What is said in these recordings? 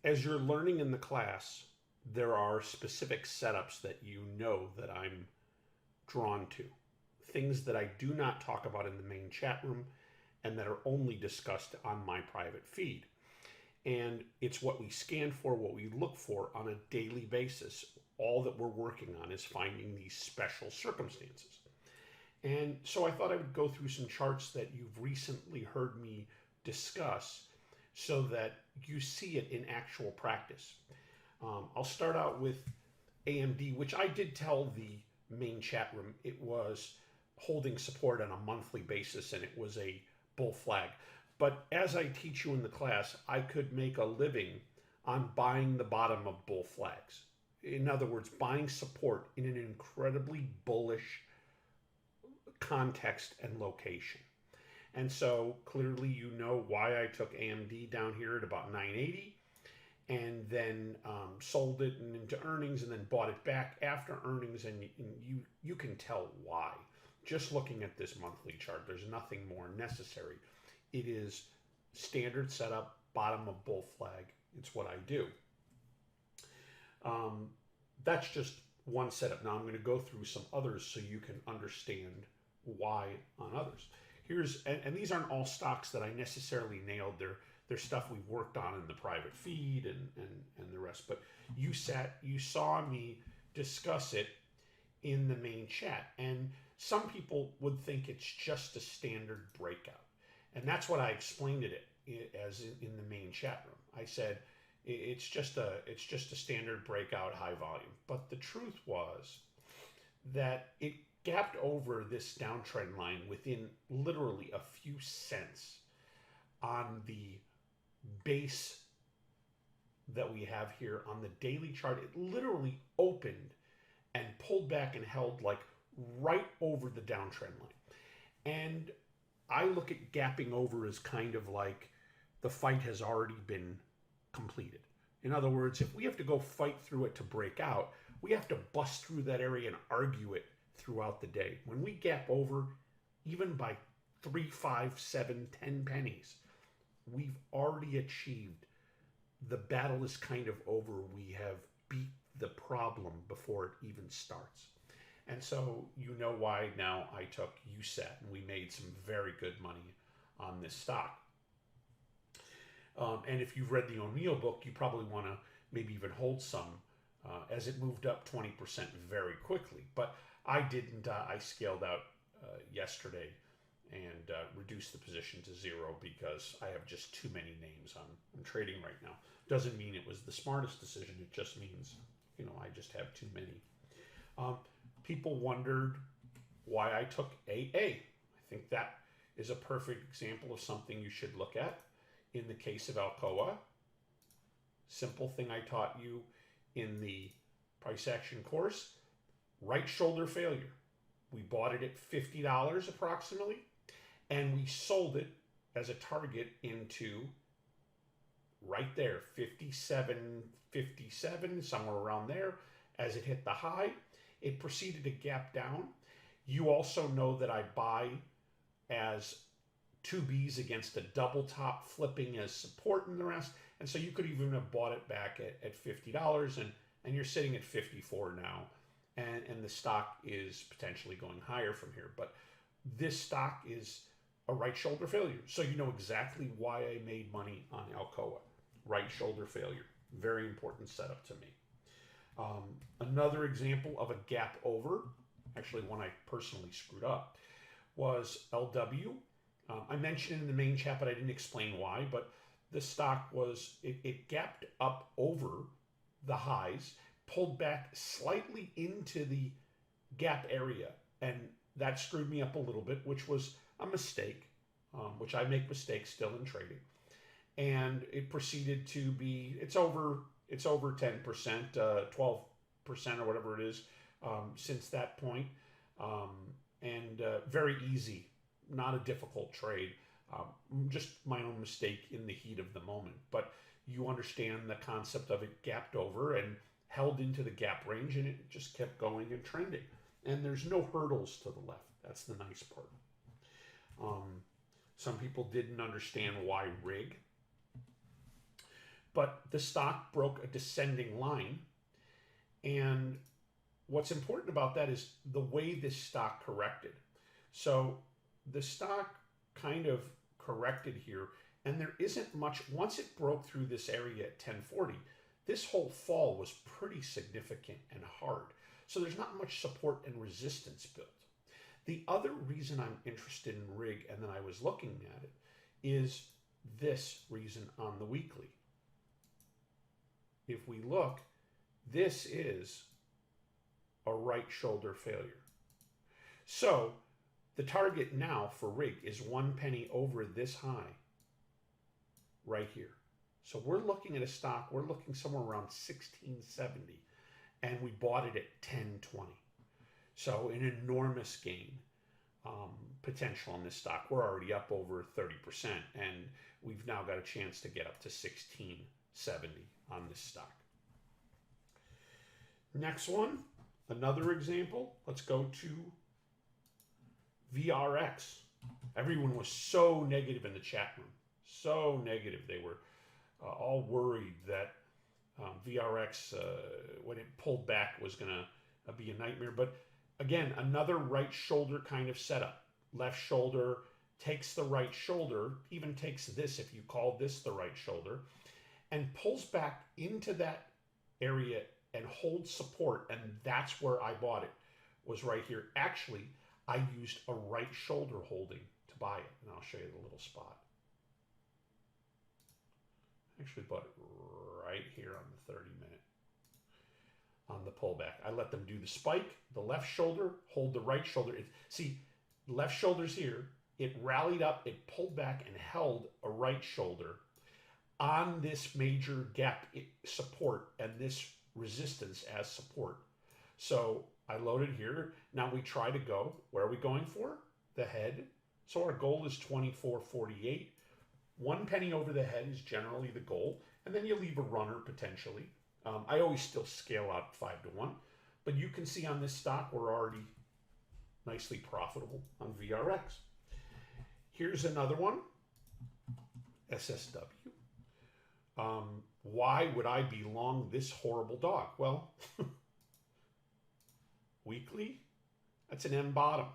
As you're learning in the class, there are specific setups that you know that I'm drawn to. Things that I do not talk about in the main chat room and that are only discussed on my private feed. And it's what we scan for, what we look for on a daily basis. All that we're working on is finding these special circumstances. And so I thought I would go through some charts that you've recently heard me discuss so that you see it in actual practice. I'll start out with AMD, which I did tell the main chat room it was holding support on a monthly basis and it was a bull flag. But as I teach you in the class, I could make a living on buying the bottom of bull flags. In other words, buying support in an incredibly bullish context and location. And so clearly you know why I took AMD down here at about 980 and then sold it and into earnings and then bought it back after earnings, and you can tell why. Just looking at this monthly chart, there's nothing more necessary. It is standard setup, bottom of bull flag. It's what I do. That's just one setup. Now I'm going to go through some others so you can understand why on others. And these aren't all stocks that I necessarily nailed. They're stuff we've worked on in the private feed and the rest. But you saw me discuss it in the main chat. And some people would think it's just a standard breakout. And that's what I explained it as in the main chat room. I said, it's just a standard breakout high volume. But the truth was that it gapped over this downtrend line within literally a few cents on the base that we have here on the daily chart. It literally opened and pulled back and held like right over the downtrend line. And I look at gapping over as kind of like the fight has already been completed. In other words, if we have to go fight through it to break out, we have to bust through that area and argue it throughout the day. When we gap over, even by 3, 5, 7, 10 pennies, we've already achieved. The battle is kind of over. We have beat the problem before it even starts. And so you know why now I took USAT, and we made some very good money on this stock. And if you've read the O'Neill book, you probably want to maybe even hold some as it moved up 20% very quickly. But I didn't. I scaled out yesterday and reduced the position to 0 because I have just too many names I'm trading right now. Doesn't mean it was the smartest decision. It just means, I just have too many. People wondered why I took AA. I think that is a perfect example of something you should look at. In the case of Alcoa, simple thing I taught you in the price action course, right shoulder failure. We bought it at $50 approximately, and we sold it as a target into right there, 57, somewhere around there. As it hit the high, it proceeded to gap down. You also know that I buy as 2Bs against a double top, flipping as support and the rest. And so you could even have bought it back at $50, and you're sitting at 54 now. And the stock is potentially going higher from here. But this stock is a right shoulder failure. So you know exactly why I made money on Alcoa. Right shoulder failure. Very important setup to me. Another example of a gap over, actually one I personally screwed up, was LW. I mentioned it in the main chat, but I didn't explain why. But the stock it gapped up over the highs, pulled back slightly into the gap area, and that screwed me up a little bit, which was a mistake, which I make mistakes still in trading. And it proceeded to be, it's over 10%, 12% or whatever it is since that point. And very easy, not a difficult trade, just my own mistake in the heat of the moment. But you understand the concept of it gapped over and held into the gap range, and it just kept going and trending. And there's no hurdles to the left. That's the nice part. Some people didn't understand why rig. but the stock broke a descending line. And what's important about that is the way this stock corrected. So the stock kind of corrected here, and there isn't much. Once it broke through this area at 1040, this whole fall was pretty significant and hard. So there's not much support and resistance built. The other reason I'm interested in RIG, and then I was looking at it, is this reason on the weekly. If we look, this is a right shoulder failure. So the target now for RIG is 1 penny over this high right here. So we're looking at a stock, we're looking somewhere around 1670, and we bought it at 1020. So an enormous gain potential on this stock. We're already up over 30%, and we've now got a chance to get up to 1670 on this stock. Next one, another example. Let's go to VRX. Everyone was so negative in the chat room. So negative. They were all worried that VRX, when it pulled back, was going to be a nightmare. But again, another right shoulder kind of setup. Left shoulder takes the right shoulder, even takes this if you call this the right shoulder, and pulls back into that area and holds support. And that's where I bought it, was right here. Actually, I used a right shoulder holding to buy it, and I'll show you the little spot. Actually bought it right here on the 30-minute on the pullback. I let them do the spike, the left shoulder, hold the right shoulder. See, left shoulder's here. It rallied up, it pulled back and held a right shoulder on this major gap support and this resistance as support. So I loaded here. Now we try to go. Where are we going for? The head. So our goal is 24.48. 1 penny over the head is generally the goal, and then you leave a runner potentially. I always still scale out 5 to 1, but you can see on this stock we're already nicely profitable on VRX. Here's another one, SSW. Why would I be long this horrible dog? Well, weekly, that's an M bottom.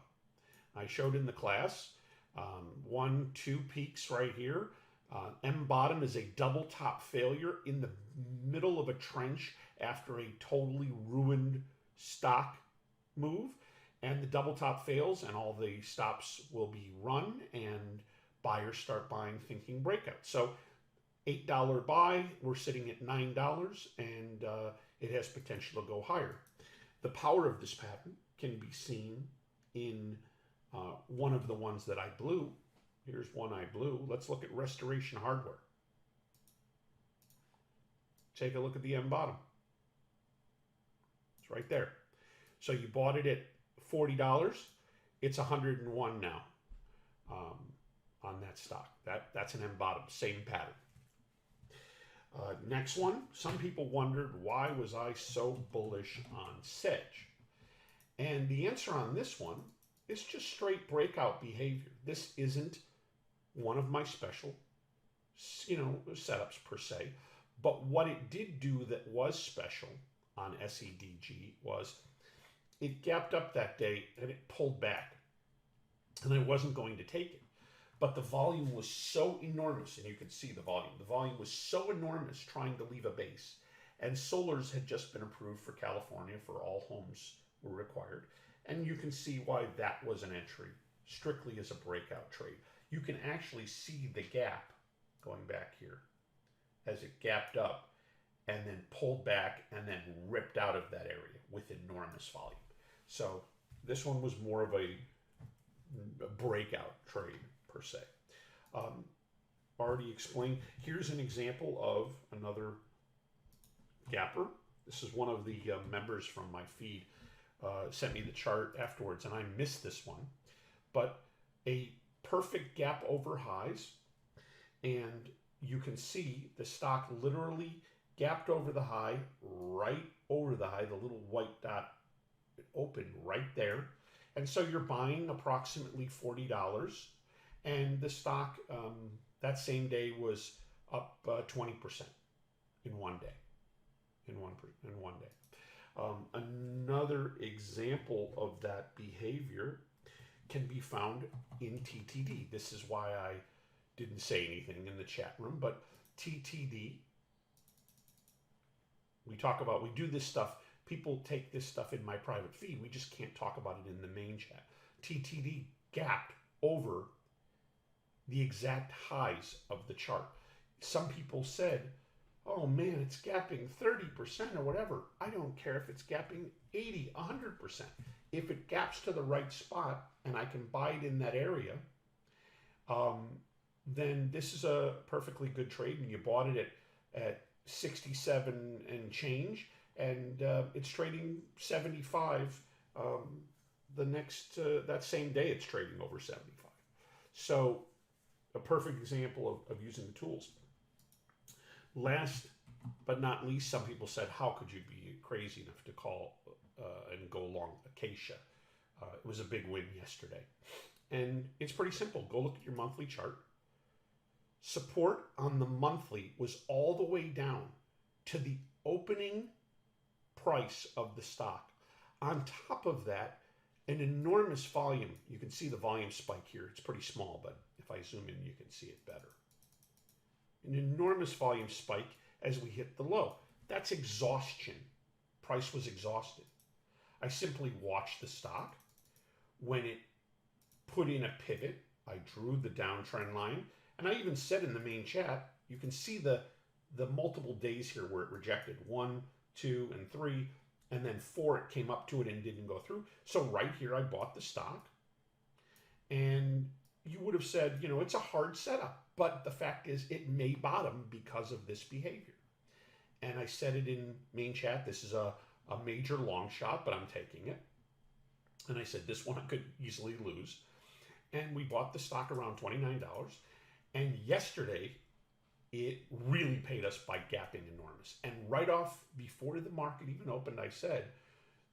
I showed in the class. 1, 2 peaks right here. M bottom is a double top failure in the middle of a trench after a totally ruined stock move. And the double top fails and all the stops will be run and buyers start buying thinking breakout. So $8 buy, we're sitting at $9, and it has potential to go higher. The power of this pattern can be seen in one of the ones that I blew. Here's one I blew. Let's look at Restoration Hardware. Take a look at the M bottom. It's right there. So you bought it at $40. It's $101 now on that stock. That's an M bottom, same pattern. Next one, some people wondered, why was I so bullish on Sedge? And the answer on this one is just straight breakout behavior. This isn't one of my special, setups per se. But what it did do that was special on SEDG was it gapped up that day and it pulled back. And I wasn't going to take it. But the volume was so enormous, and you could see the volume. The volume was so enormous trying to leave a base. And solars had just been approved for California for all homes were required. And you can see why that was an entry, strictly as a breakout trade. You can actually see the gap going back here as it gapped up and then pulled back and then ripped out of that area with enormous volume. So this one was more of a breakout trade per se. Already explained. Here's an example of another gapper. This is one of the members from my feed sent me the chart afterwards, and I missed this one. But a perfect gap over highs, and you can see the stock literally gapped over the high, right over the high, the little white dot opened right there. And so you're buying approximately $40, and the stock that same day was up 20%. in one day, in one day. Another example of that behavior can be found in TTD. This is why I didn't say anything in the chat room, but TTD, we do this stuff. People take this stuff in my private feed. We just can't talk about it in the main chat. TTD gapped over the exact highs of the chart. Some people said, oh man, it's gapping 30% or whatever. I don't care if it's gapping 80, 100%. If it gaps to the right spot and I can buy it in that area, then this is a perfectly good trade. And you bought it at 67 and change, and it's trading 75 that same day. It's trading over 75. So a perfect example of using the tools. Last but not least, some people said, how could you be crazy enough to call and go long Acacia? It was a big win yesterday. And it's pretty simple. Go look at your monthly chart. Support on the monthly was all the way down to the opening price of the stock. On top of that, an enormous volume. You can see the volume spike here. It's pretty small, but if I zoom in, you can see it better. An enormous volume spike as we hit the low. That's exhaustion. Price was exhausted. I simply watched the stock. When it put in a pivot, I drew the downtrend line, and I even said in the main chat, you can see the multiple days here where it rejected 1, 2, and 3, and then 4 it came up to it and didn't go through. So right here I bought the stock, and you would have said, it's a hard setup, but the fact is it may bottom because of this behavior. And I said it in main chat, this is a major long shot, but I'm taking it. And I said this one I could easily lose. And we bought the stock around $29. And yesterday, it really paid us by gapping enormous. And right off, before the market even opened, I said,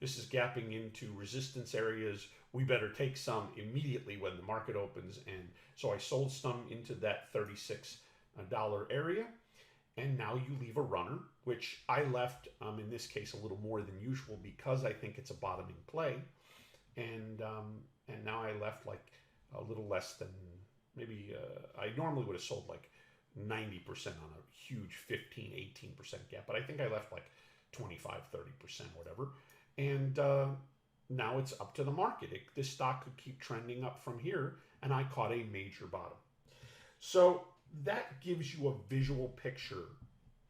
this is gapping into resistance areas. We better take some immediately when the market opens. And so I sold some into that $36 area. And now you leave a runner, which I left, in this case, a little more than usual because I think it's a bottoming play. And now I left like a little less than maybe, I normally would have sold like 90% on a huge 15, 18% gap, but I think I left like 25, 30%, whatever. And now it's up to the market. This stock could keep trending up from here, and I caught a major bottom. So that gives you a visual picture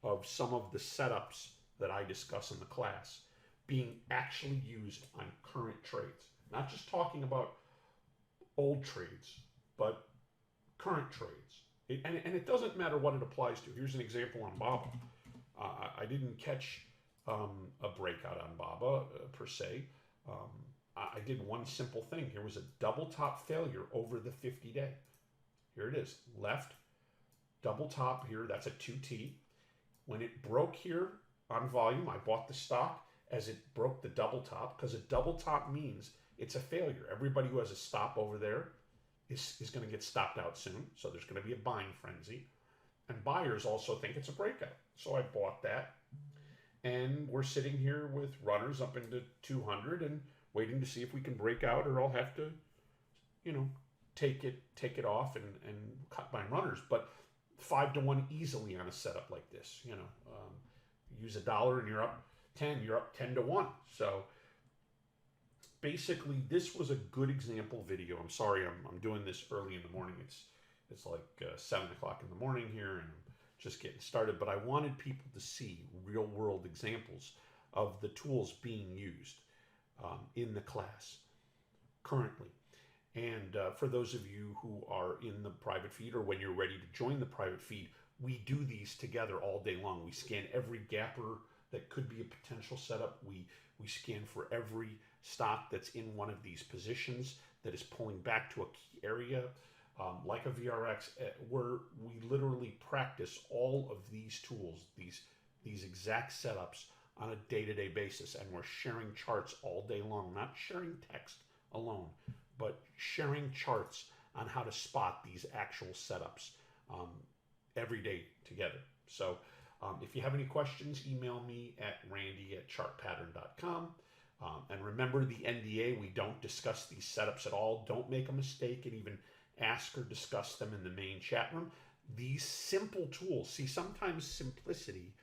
of some of the setups that I discuss in the class being actually used on current trades. Not just talking about old trades, but current trades. And it doesn't matter what it applies to. Here's an example on BABA. I didn't catch a breakout on BABA per se. I did one simple thing. Here was a double top failure over the 50-day. Here it is. Left, double top here. That's a 2T. When it broke here on volume, I bought the stock as it broke the double top, because a double top means it's a failure. Everybody who has a stop over there is going to get stopped out soon. So there's going to be a buying frenzy. And buyers also think it's a breakout. So I bought that. And we're sitting here with runners up into 200 and waiting to see if we can break out, or I'll have to, take it off and cut my runners. But 5-to-1 easily on a setup like this. Use $1 and you're up 10. You're up 10-to-1. So basically, this was a good example video. I'm sorry, I'm doing this early in the morning. It's like 7 o'clock in the morning here, and I'm just getting started. But I wanted people to see real-world examples of the tools being used in the class currently. And for those of you who are in the private feed, or when you're ready to join the private feed, we do these together all day long. We scan every gapper that could be a potential setup. We scan for every stock that's in one of these positions that is pulling back to a key area, like a VRX, where we literally practice all of these tools, these exact setups on a day-to-day basis. And we're sharing charts all day long, not sharing text alone, but sharing charts on how to spot these actual setups every day together. So If you have any questions, email me at randy@chartpattern.com. And remember the NDA, we don't discuss these setups at all. Don't make a mistake and even ask or discuss them in the main chat room. These simple tools, see, sometimes simplicity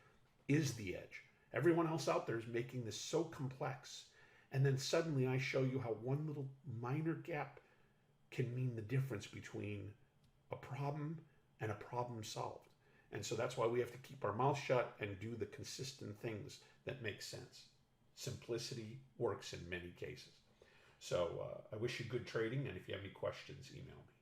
is the edge. Everyone else out there is making this so complex. And then suddenly I show you how one little minor gap can mean the difference between a problem and a problem solved. And so that's why we have to keep our mouth shut and do the consistent things that make sense. Simplicity works in many cases. So I wish you good trading, and if you have any questions, email me.